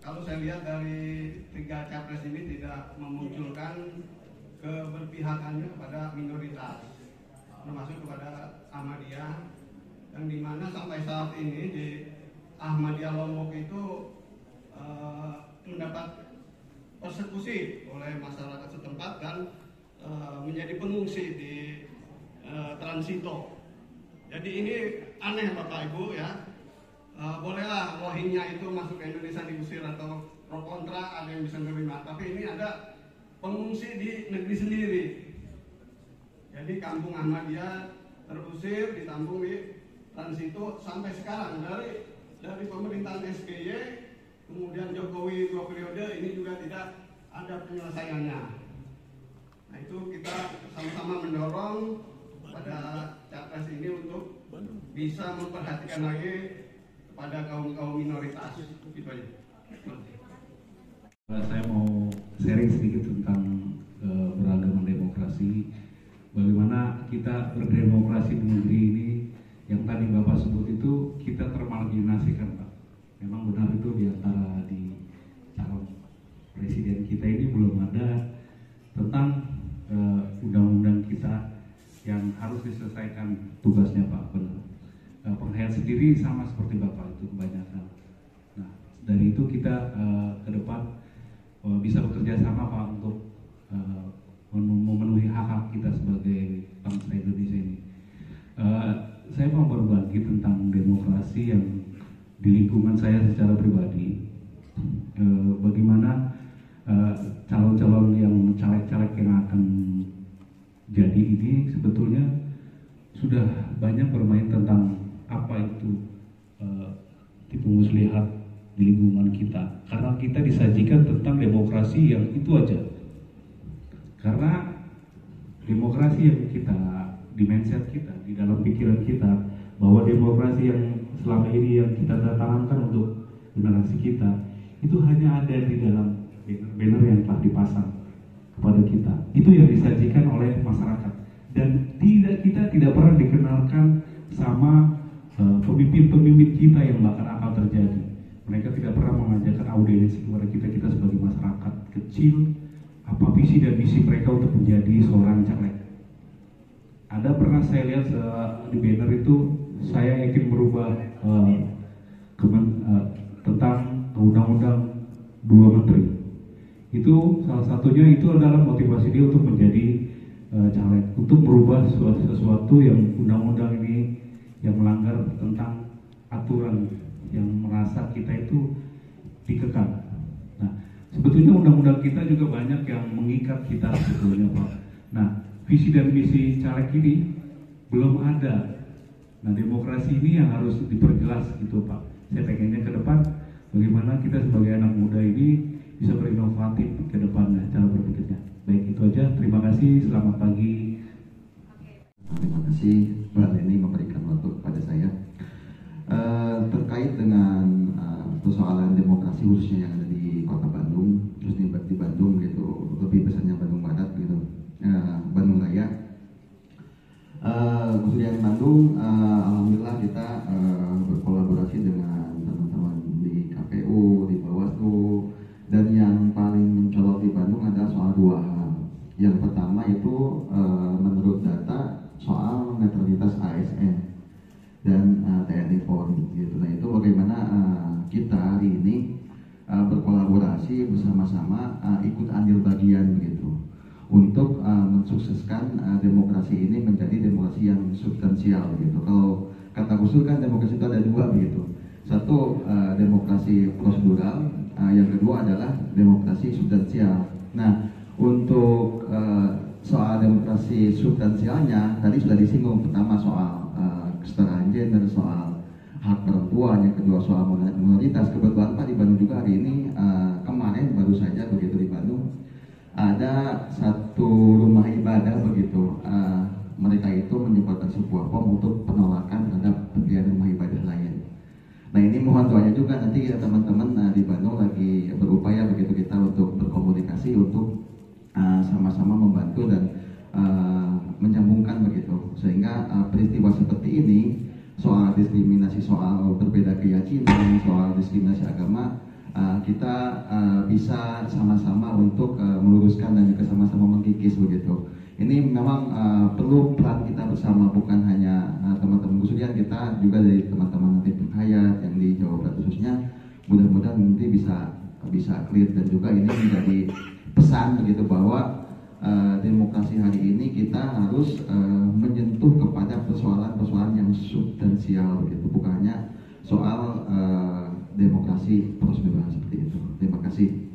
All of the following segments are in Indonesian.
Kalau saya lihat dari tiga capres ini tidak memunculkan keberpihakannya kepada minoritas, termasuk kepada Ahmadiyah, yang dimana sampai saat ini di Ahmadiyah Lombok itu mendapat persekusi oleh masyarakat setempat dan menjadi pengungsi di Transito. Jadi ini aneh Bapak Ibu ya. Bolehlah Rohingya itu masuk ke Indonesia diusir atau pro kontra, ada yang bisa menerima, tapi ini ada pengungsi di negeri sendiri. Jadi kampung Ahmadiyah terusir, ditampung di Transito sampai sekarang dari pemerintahan SBY, kemudian Jokowi 2 periode ini juga tidak ada penyelesaiannya. Nah itu kita sama-sama mendorong pada capres ini untuk bisa memperhatikan lagi pada kaum minoritas. Gitu aja. Saya mau sharing sedikit tentang beragama demokrasi. Bagaimana kita berdemokrasi di negeri ini. Yang tadi Bapak sebut itu kita termarginasikan, Pak. Memang benar itu diantara di calon presiden kita ini belum ada tentang undang-undang kita yang harus diselesaikan tugasnya, Pak. Benar. Penghayat sendiri sama seperti Bapak itu kebanyakan. Nah, dari itu kita ke depan bisa bekerja sama Pak untuk memenuhi hak-hak kita sebagai bangsa Indonesia ini. Saya mau berbagi tentang demokrasi yang di lingkungan saya secara pribadi. Bagaimana calon-calon yang caleg-caleg yang akan jadi ini sebetulnya sudah banyak bermain tentang apa itu tipu muslihat di lingkungan kita, karena kita disajikan tentang demokrasi yang itu aja. Karena demokrasi yang kita di mindset kita, di dalam pikiran kita, bahwa demokrasi yang selama ini yang kita tanamkan untuk generasi kita itu hanya ada di dalam banner yang telah dipasang kepada kita. Itu yang disajikan oleh masyarakat, dan kita tidak pernah dikenalkan sama pemimpin-pemimpin kita yang bahkan akan terjadi. Mereka tidak pernah mengajarkan audiensi kepada kita sebagai masyarakat kecil, apa visi dan misi mereka untuk menjadi seorang caleg. Ada pernah saya lihat di banner itu, saya ingin merubah tentang undang-undang 2 menteri. Itu salah satunya itu adalah motivasi dia untuk menjadi caleg, untuk merubah sesuatu yang undang-undang ini yang melanggar tentang aturan yang merasa kita itu dikekang. Nah, sebetulnya undang-undang kita juga banyak yang mengikat kita sebetulnya, Pak. Nah, visi dan misi caleg ini belum ada. Nah, demokrasi ini yang harus diperjelas gitu, Pak. Saya pengennya ke depan bagaimana kita sebagai anak muda ini bisa berinovatif ke depannya cara berpikirnya. Baik, itu aja. Terima kasih. Selamat pagi. Terima kasih Mbak Leni memberikan waktu kepada saya. Terkait dengan persoalan demokrasi khususnya yang ada di Kota Bandung, terus di Bandung gitu, lebih besarnya Bandung Barat gitu, Bandung Raya. Khususnya di Bandung, alhamdulillah kita berkolaborasi dengan teman-teman di KPU, di Bawaslu, dan yang paling mencolok di Bandung adalah soal 2 hal. Yang pertama itu menurut data soal netralitas ASN dan TNI Polri gitu. Nah itu bagaimana kita hari ini berkolaborasi bersama-sama ikut andil bagian begitu untuk mensukseskan demokrasi ini menjadi demokrasi yang substansial gitu. Kalau kata usul kan demokrasi itu ada 2 begitu. Satu demokrasi prosedural, yang kedua adalah demokrasi substansial. Nah untuk soal demokrasi substansialnya tadi sudah disinggung. Pertama soal kesetaraan gender, soal hak perempuan, yang kedua soal minoritas. Kebetulan Pak di Bandung juga hari ini kemarin baru saja begitu di Bandung ada satu rumah ibadah begitu, mereka itu menyebarkan sebuah form untuk penolakan terhadap pendirian rumah ibadah lain. Nah ini mohon doanya juga nanti ya teman-teman di Bandung lagi berupaya begitu kita untuk berkomunikasi untuk sama-sama membantu dan menyambungkan begitu, sehingga peristiwa seperti ini soal diskriminasi, soal berbeda keyakinan, soal diskriminasi agama, kita bisa sama-sama untuk meluruskan dan juga sama-sama mengkikis begitu. Ini memang perlu peran kita bersama, bukan hanya teman-teman khususnya kita juga dari teman-teman nanti Hayat yang di Jawa Barat khususnya, mudah-mudahan nanti bisa clear dan juga ini menjadi pesan begitu bahwa demokrasi hari ini kita harus menyentuh kepada persoalan-persoalan yang substansial begitu, bukan hanya soal demokrasi prosedural seperti itu. Terima kasih.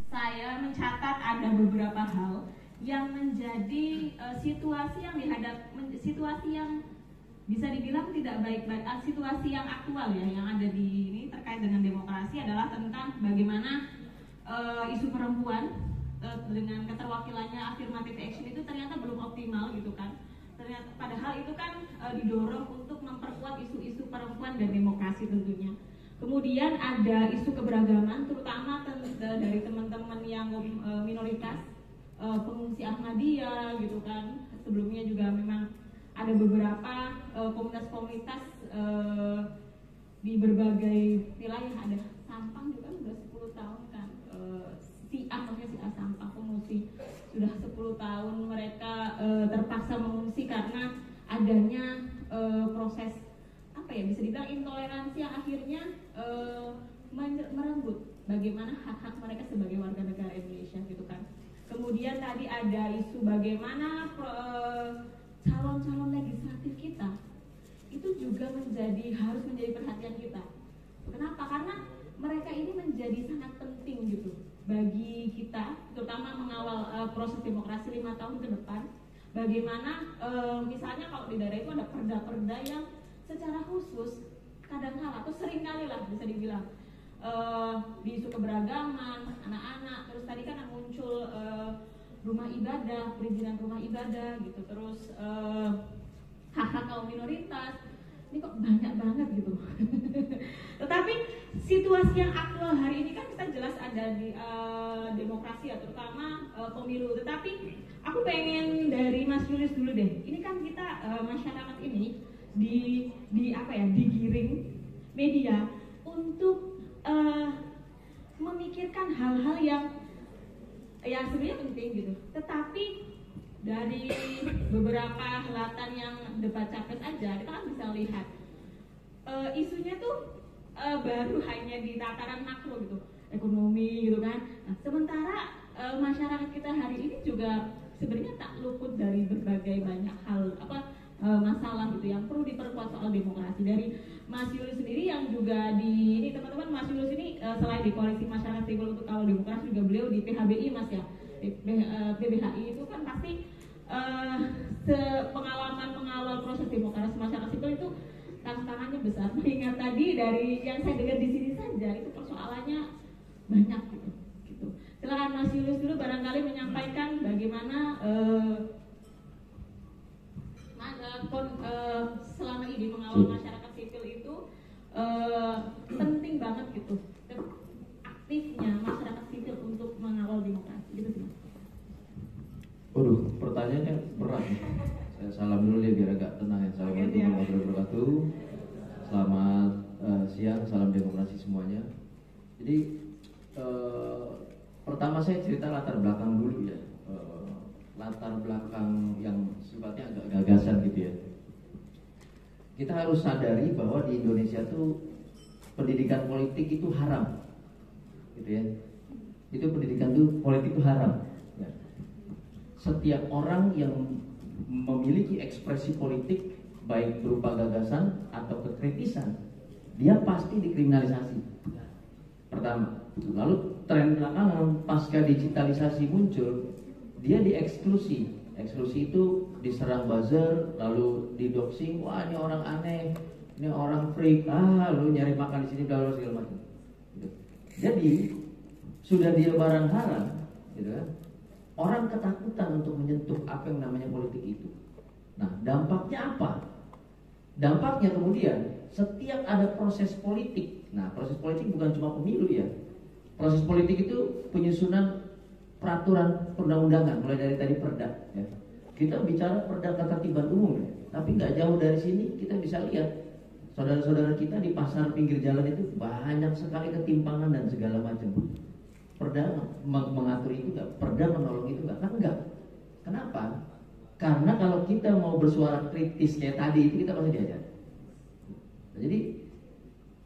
Saya mencatat ada beberapa hal yang menjadi situasi yang bisa dibilang tidak baik-baik, situasi yang aktual ya yang ada di ini terkait dengan demokrasi adalah tentang bagaimana isu perempuan dengan keterwakilannya affirmative action itu ternyata belum optimal gitu kan. Ternyata padahal itu kan didorong untuk memperkuat isu-isu perempuan dan demokrasi tentunya. Kemudian ada isu keberagaman, terutama dari teman-teman yang minoritas, pengungsi Ahmadiyah gitu kan. Sebelumnya juga memang ada beberapa komunitas-komunitas di berbagai wilayah, ada Sampang juga sudah 10 tahun kan, maksudnya si A Sampang pengungsi sudah 10 tahun mereka terpaksa mengungsi karena adanya proses apa ya, bisa dibilang intoleransi yang akhirnya merenggut bagaimana hak-hak mereka sebagai warga negara Indonesia gitu kan. Kemudian tadi ada isu bagaimana calon-calon legislatif kita itu juga harus menjadi perhatian kita. Kenapa? Karena mereka ini menjadi sangat penting gitu bagi kita, terutama mengawal proses demokrasi 5 tahun ke depan. Bagaimana misalnya kalau di daerah itu ada perda-perda yang secara khusus kadang-kala atau seringkali lah bisa dibilang di isu keberagaman anak-anak, terus tadi kan muncul rumah ibadah, perizinan rumah ibadah gitu, terus hak-hak kaum minoritas, ini kok banyak banget gitu. Tetapi situasi yang aktual hari ini kan kita jelas ada di demokrasi ya, terutama pemilu. Tetapi aku pengen dari Mas Julius dulu deh. Ini kan kita masyarakat ini digiring media untuk memikirkan hal-hal yang sebenarnya penting gitu. Tetapi dari beberapa helatan yang debat capres aja kita kan bisa lihat isunya tuh baru hanya di tataran makro gitu, ekonomi gitu kan. Nah, sementara masyarakat kita hari ini juga sebenarnya tak luput dari berbagai banyak hal masalah gitu yang perlu diperkuat soal demokrasi. Dari Mas Julius sendiri yang juga ini teman-teman, Mas Julius ini selain di Koalisi Masyarakat Sipil untuk Kawal Demokrasi juga beliau di PHBI Mas ya. PBHI itu kan pasti pengalaman mengawal proses demokrasi masyarakat sipil itu tantangannya besar. Mengingat tadi dari yang saya dengar di sini saja itu persoalannya banyak gitu. Silakan Mas Julius dulu barangkali menyampaikan bagaimana selama ini mengawal masyarakat sipil itu penting banget gitu, aktifnya masyarakat sipil untuk mengawal demokrasi gitu sih. Waduh, pertanyaannya berat. Saya salam dulu ya biar agak tenang ya. Assalamualaikum warahmatullahi wabarakatuh. Selamat siang, salam demokrasi semuanya. Jadi pertama saya cerita latar belakang dulu ya. Latar belakang yang sifatnya agak gagasan gitu ya. Kita harus sadari bahwa di Indonesia tuh pendidikan politik itu haram, gitu ya. Itu pendidikan tuh politik itu haram. Ya. Setiap orang yang memiliki ekspresi politik baik berupa gagasan atau kekritisan, dia pasti dikriminalisasi. Pertama, lalu tren belakangan pasca digitalisasi muncul, dia dieksklusi. Eksklusi itu diserang buzzer, lalu didoxing, wah ini orang aneh, ini orang freak, lu nyari makan di sini segala macam. Jadi sudah dia barang haram, gitu kan? Orang ketakutan untuk menyentuh apa yang namanya politik itu. Nah, dampaknya apa? Dampaknya kemudian setiap ada proses politik. Nah, proses politik bukan cuma pemilu ya. Proses politik itu penyusunan peraturan perundang-undangan mulai dari tadi perda ya. Kita bicara perda ketertiban umum ya. Tapi nggak jauh dari sini kita bisa lihat saudara-saudara kita di pasar pinggir jalan itu banyak sekali ketimpangan dan segala macam. Perda mengatur itu nggak, perda menolong itu nggak, kan enggak. Kenapa? Karena kalau kita mau bersuara kritis kayak tadi itu kita pasti diajar. Jadi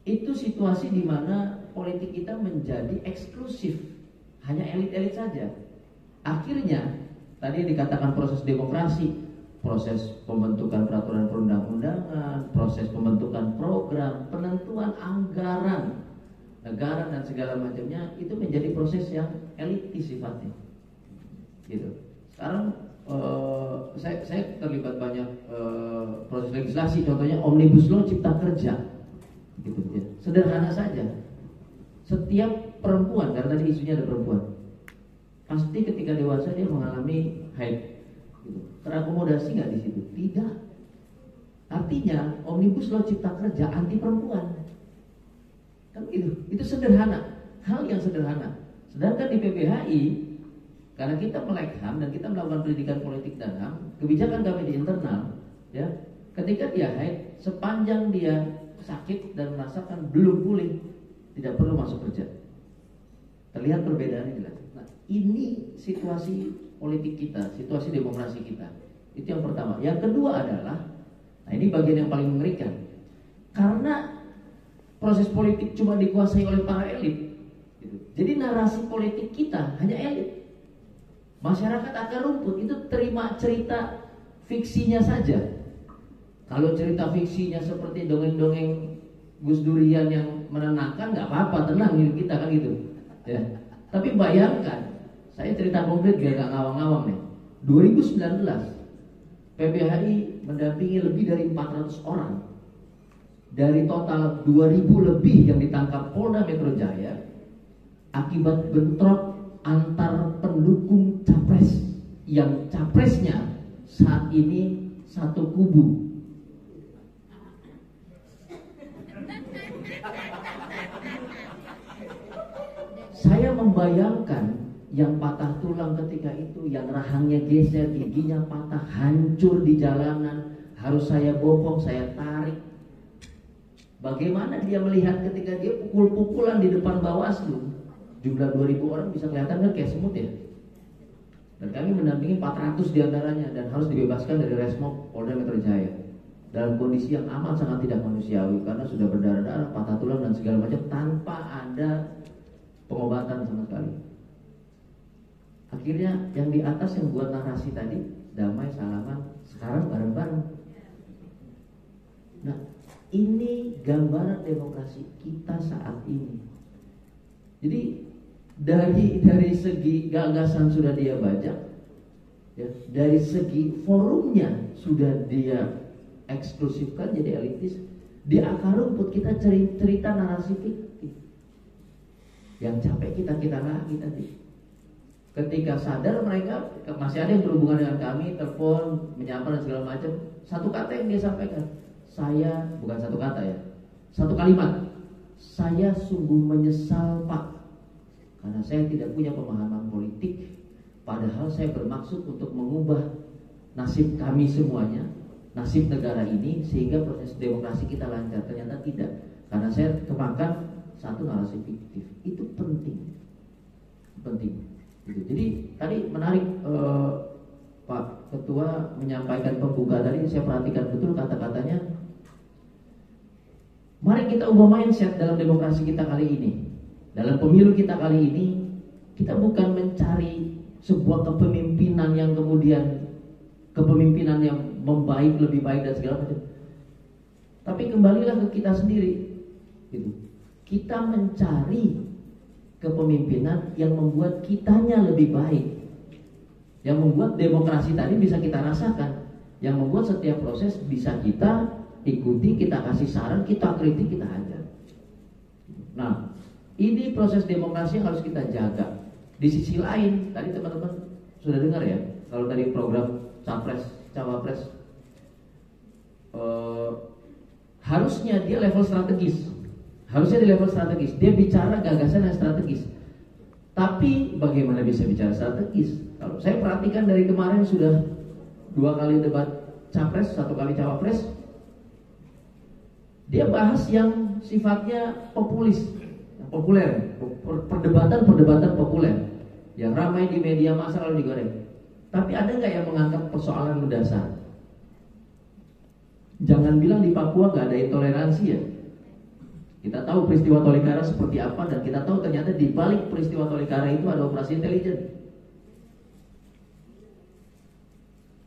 itu situasi di mana politik kita menjadi eksklusif, hanya elit-elit saja. Akhirnya tadi dikatakan proses demokrasi, proses pembentukan peraturan perundang-undangan, proses pembentukan program, penentuan anggaran negara dan segala macamnya itu menjadi proses yang elitis sifatnya. Gitu. Sekarang saya terlibat banyak proses legislasi, contohnya Omnibus Law Cipta Kerja, gitu ya. Sederhana saja. Setiap perempuan, karena tadi isunya ada perempuan, pasti ketika dewasa dia mengalami haid. Gitu. Terakomodasi nggak di situ? Tidak. Artinya Omnibus Law Cipta Kerja anti perempuan, kan gitu. Itu sederhana, hal yang sederhana. Sedangkan di PBHI, karena kita melek HAM dan kita melakukan pendidikan politik dan HAM, kebijakan kami di internal, ya, ketika dia haid, sepanjang dia sakit dan merasakan belum pulih, tidak perlu masuk kerja. Terlihat perbedaannya jelas. Nah, ini situasi politik kita, situasi demokrasi kita. Itu yang pertama. Yang kedua adalah, nah ini bagian yang paling mengerikan, karena proses politik cuma dikuasai oleh para elit. Gitu. Jadi narasi politik kita hanya elit. Masyarakat akar rumput itu terima cerita fiksinya saja. Kalau cerita fiksinya seperti dongeng-dongeng Gus Durian yang menenangkan, nggak apa-apa, tenang hidup kita kan gitu. Ya. Tapi bayangkan, saya cerita konkret biar nggak ngawang-ngawang nih. 2019 PBHI mendampingi lebih dari 400 orang. Dari total 2000 lebih yang ditangkap Polda Metro Jaya akibat bentrok antar pendukung capres yang capresnya saat ini satu kubu. Saya membayangkan yang patah tulang ketika itu, yang rahangnya geser, giginya patah, hancur di jalanan, harus saya bopong, saya tarik. Bagaimana dia melihat ketika dia pukul-pukulan di depan Bawaslu? Jumlah 2000 orang bisa kelihatan kan kayak semut ya. Dan kami mendampingi 400 diantaranya dan harus dibebaskan dari Resmob Polda Metro Jaya dalam kondisi yang amat sangat tidak manusiawi karena sudah berdarah-darah, patah tulang dan segala macam tanpa ada pengobatan sama sekali. Akhirnya yang di atas yang buat narasi tadi damai salaman, sekarang bareng-bareng. Nah, ini gambaran demokrasi kita saat ini. Jadi dari segi gagasan sudah dia baca, ya, dari segi forumnya sudah dia eksklusifkan jadi elitis. Di akar rumput kita cerita narasi fiktif. Yang capek kita lagi tadi. Ketika sadar mereka masih ada yang berhubungan dengan kami, telepon, menyapa dan segala macam. Satu kata yang dia sampaikan, saya bukan satu kata ya, satu kalimat, saya sungguh menyesal Pak, karena saya tidak punya pemahaman politik. Padahal saya bermaksud untuk mengubah nasib kami semuanya, nasib negara ini, sehingga proses demokrasi kita lancar. Ternyata tidak, karena saya kemakan satu narasi fiktif. Itu penting. Jadi tadi menarik Pak Ketua menyampaikan pembuka tadi, saya perhatikan betul kata-katanya. Mari kita ubah mindset dalam demokrasi kita kali ini. Dalam pemilu kita kali ini, kita bukan mencari sebuah kepemimpinan yang kemudian kepemimpinan yang membaik, lebih baik dan segala macam. Tapi kembalilah ke kita sendiri. Gitu. Kita mencari kepemimpinan yang membuat kitanya lebih baik, yang membuat demokrasi tadi bisa kita rasakan, yang membuat setiap proses bisa kita ikuti, kita kasih saran, kita kritik, kita hajar. Nah, ini proses demokrasi yang harus kita jaga. Di sisi lain, tadi teman-teman sudah dengar ya, kalau tadi program capres, cawapres, harusnya dia level strategis. Harusnya di level strategis, dia bicara gagasan yang strategis. Tapi bagaimana bisa bicara strategis? Kalau saya perhatikan dari kemarin sudah 2 kali debat capres, 1 kali cawapres, dia bahas yang sifatnya populis, yang populer, perdebatan populer, yang ramai di media massa lalu digoreng. Tapi ada nggak yang mengangkat persoalan mendasar? Jangan bilang di Papua nggak ada intoleransi ya. Kita tahu peristiwa Tolikara seperti apa, dan kita tahu ternyata di balik peristiwa Tolikara itu ada operasi intelijen.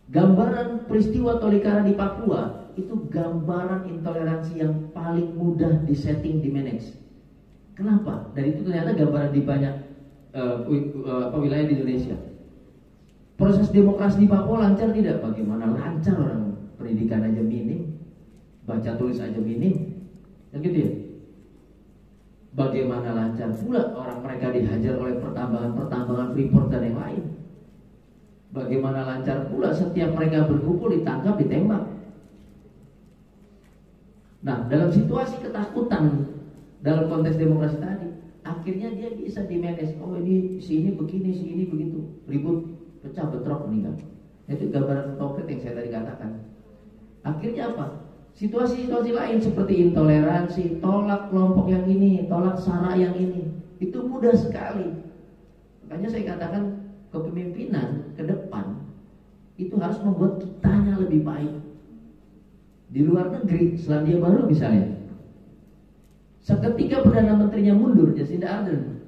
Gambaran peristiwa Tolikara di Papua itu gambaran intoleransi yang paling mudah disetting, di manage. Kenapa? Dan itu ternyata gambaran di banyak wilayah di Indonesia. Proses demokrasi di Papua lancar tidak? Bagaimana lancar, orang pendidikan aja minim, baca tulis aja minim, kan gitu ya. Bagaimana lancar pula orang mereka dihajar oleh pertambangan Freeport dan yang lain. Bagaimana lancar pula setiap mereka berkumpul ditangkap, ditembak. Nah, dalam situasi ketakutan dalam konteks demokrasi tadi, akhirnya dia bisa di-manage. Oh, ini si ini begini, si ini begitu, ribut, pecah, bentrok, meninggal. Itu gambaran konkret yang saya tadi katakan. Akhirnya apa? Situasi-situasi lain seperti intoleransi, tolak kelompok yang ini, tolak sara yang ini, itu mudah sekali. Makanya saya katakan kepemimpinan ke depan itu harus membuat kitanya lebih baik. Di luar negeri, Selandia Baru misalnya, seketika Perdana Menterinya mundur, Jacinda Ardern,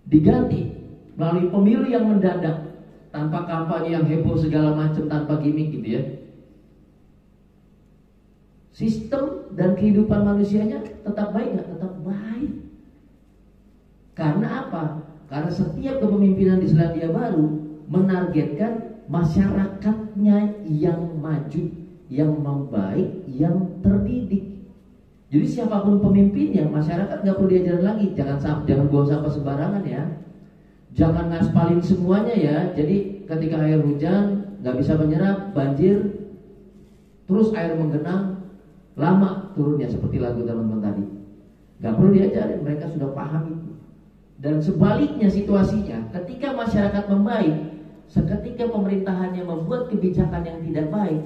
diganti melalui pemilu yang mendadak, tanpa kampanye yang heboh segala macam, tanpa gimmick gitu ya. Sistem dan kehidupan manusianya tetap baik nggak? Tetap baik. Karena apa? Karena setiap kepemimpinan di Selandia Baru menargetkan masyarakatnya yang maju, yang membaik, yang terdidik. Jadi siapapun pemimpinnya, masyarakat nggak perlu diajarin lagi. Jangan buang sampah sembarangan ya. Jangan ngaspalin semuanya ya. Jadi ketika air hujan nggak bisa menyerap, banjir, terus air menggenang, lama turunnya seperti lagu teman-teman tadi. Gak perlu diajarin, mereka sudah paham itu. Dan sebaliknya situasinya, ketika masyarakat membaik, seketika pemerintahannya membuat kebijakan yang tidak baik,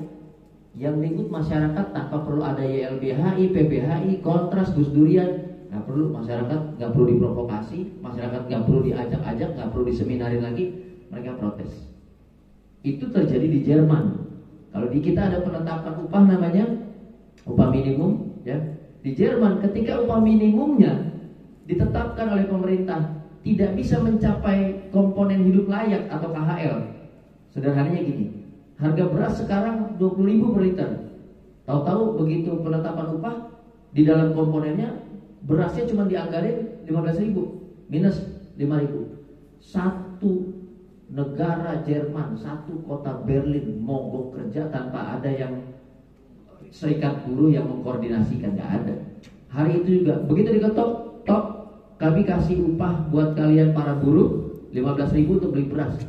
yang ribut masyarakat tanpa perlu ada YLBHI, PBHI, kontras, Gus Durian, gak perlu. Masyarakat gak perlu diprovokasi, masyarakat gak perlu diajak-ajak, gak perlu diseminarin lagi, mereka protes. Itu terjadi di Jerman. Kalau di kita ada penetapan upah namanya upah minimum ya. Di Jerman ketika upah minimumnya ditetapkan oleh pemerintah tidak bisa mencapai komponen hidup layak atau KHL. Sederhananya gini, harga beras sekarang 20.000 per liter. Tahu-tahu begitu penetapan upah, di dalam komponennya berasnya cuma dianggarin 15.000 minus 5.000. Satu negara Jerman, satu kota Berlin mogok kerja tanpa ada yang serikat buruh yang mengkoordinasikan, nggak ada. Hari itu juga begitu diketok, kami kasih upah buat kalian para buruh 15.000 untuk beli beras.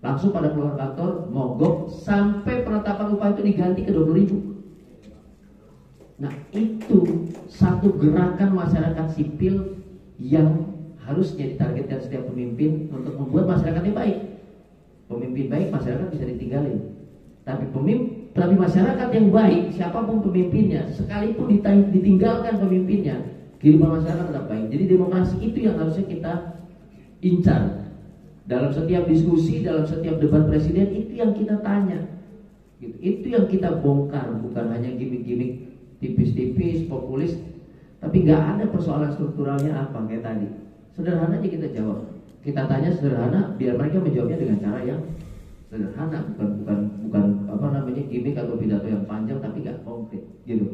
Langsung pada keluar kantor mogok sampai penetapan upah itu diganti ke 20.000. Nah, itu satu gerakan masyarakat sipil yang harusnya ditargetkan setiap pemimpin untuk membuat masyarakatnya baik. Pemimpin baik, masyarakat bisa ditinggalin. Tapi masyarakat yang baik, siapapun pemimpinnya, sekalipun ditinggalkan pemimpinnya, kehidupan masyarakat tetap baik. Jadi demokrasi itu yang harusnya kita incar. Dalam setiap diskusi, dalam setiap debat presiden, itu yang kita tanya. Gitu. Itu yang kita bongkar, bukan hanya gimmick-gimmick tipis-tipis, populis. Tapi nggak ada persoalan strukturalnya apa kayak tadi. Sederhana aja kita jawab. Kita tanya sederhana, biar mereka menjawabnya dengan cara yang sederhana, bukan gimmick atau pidato yang panjang tapi nggak konkret gitu.